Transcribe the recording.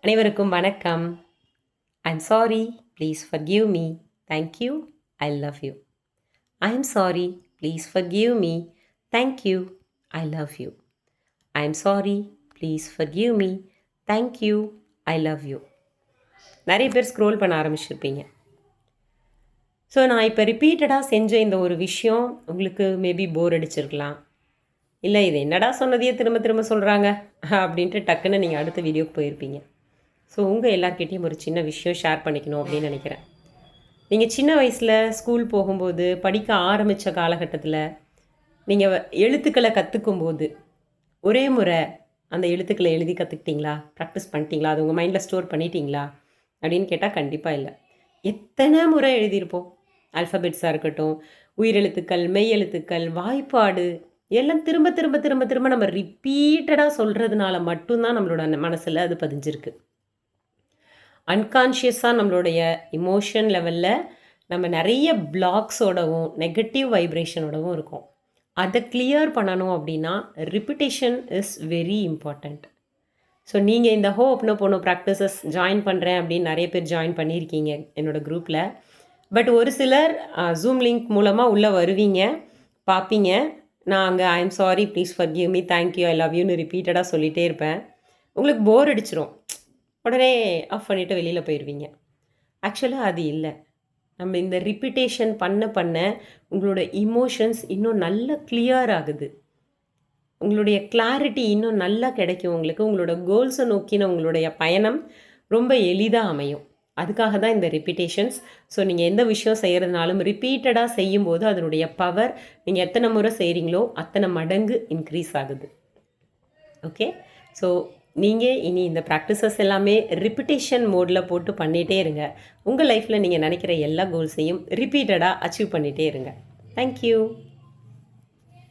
அனைவருக்கும் வணக்கம். I'm sorry, please forgive me. Thank you, I love you. I'm sorry, please forgive me. Thank you, I love you. I'm sorry, please forgive me. Thank you, I love you. நிறைய பேர் scroll பண்ண ஆரம்பிச்சிருப்பீங்க. So நான் இப்போ ரிப்பீட்டடாக செஞ்ச இந்த ஒரு விஷயம் உங்களுக்கு மேபி போர் அடிச்சிருக்கலாம். இல்லை இது என்னடா சொன்னதையே திரும்ப திரும்ப சொல்கிறாங்க அப்படின்ட்டு டக்குன்னு நீங்கள் அடுத்த வீடியோக்கு போயிருப்பீங்க. ஸோ உங்கள் எல்லார்கிட்டையும் ஒரு சின்ன விஷயம் ஷேர் பண்ணிக்கணும் அப்படின்னு நினைக்கிறேன். நீங்கள் சின்ன வயசில் ஸ்கூல் போகும்போது படிக்க ஆரம்பித்த காலகட்டத்தில் நீங்கள் எழுத்துக்களை கற்றுக்கும்போது ஒரே முறை அந்த எழுத்துக்களை எழுதி கற்றுக்கிட்டீங்களா, ப்ராக்டிஸ் பண்ணிட்டீங்களா, அது உங்கள் மைண்டில் ஸ்டோர் பண்ணிட்டீங்களா அப்படின்னு கேட்டால் கண்டிப்பாக இல்லை. எத்தனை முறை எழுதியிருப்போம். ஆல்ஃபபெட்ஸாக இருக்கட்டும், உயிரெழுத்துக்கள், மெய் எழுத்துக்கள், வாய்ப்பாடு எல்லாம் திரும்ப திரும்ப திரும்ப திரும்ப நம்ம ரிப்பீட்டடாக சொல்கிறதுனால மட்டும்தான் நம்மளோட மனசில் அது பதிஞ்சிருக்கு. அன்கான்ஷியஸாக நம்மளுடைய இமோஷன் லெவலில் நம்ம நிறைய பிளாக்ஸோடவும் நெகட்டிவ் வைப்ரேஷனோடவும் இருக்கும். அதை கிளியர் பண்ணணும் அப்படின்னா repetition is very important. So நீங்கள் இந்த ஹோப்னோபோனோ ப்ராக்டிசஸ் ஜாயின் பண்ணுறேன் அப்படின்னு நிறைய பேர் ஜாயின் பண்ணியிருக்கீங்க என்னோடய குரூப்பில். பட் ஒரு சிலர் ஜூம் லிங்க் மூலமாக உள்ளே வருவீங்க, பார்ப்பீங்க. நான் அங்கே I'm sorry, please forgive me, thank you, I love யூன்னு ரிப்பீட்டடாக சொல்லிகிட்டே இருப்பேன். உங்களுக்கு போர் அடிச்சிரும். உடனே ஆஃப் பண்ணிவிட்டு வெளியில் போயிடுவீங்க. ஆக்சுவலாக அது இல்லை. நம்ம இந்த ரிப்பீட்டேஷன் பண்ண பண்ண உங்களோட இமோஷன்ஸ் இன்னும் நல்லா கிளியர் ஆகுது. உங்களுடைய கிளாரிட்டி இன்னும் நல்லா கிடைக்கும் உங்களுக்கு. உங்களோட கோல்ஸை நோக்கின உங்களுடைய பயணம் ரொம்ப எளிதாக அமையும். அதுக்காக தான் இந்த ரிப்பீட்டேஷன்ஸ். ஸோ நீங்கள் எந்த விஷயம் செய்கிறதுனாலும் ரிப்பீட்டடாக செய்யும்போது அதனுடைய பவர் நீங்கள் எத்தனை முறை செய்கிறீங்களோ அத்தனை மடங்கு இன்க்ரீஸ் ஆகுது. ஓகே, ஸோ நீங்கள் இனி இந்த ப்ராக்டிசஸ் எல்லாமே ரிப்பிட்டேஷன் மோடில் போட்டு பண்ணிகிட்டே இருங்க. உங்கள் லைஃப்பில் நீங்கள் நினைக்கிற எல்லா கோல்ஸையும் ரிப்பீட்டடாக அச்சீவ் பண்ணிகிட்டே இருங்க. தேங்க்யூ.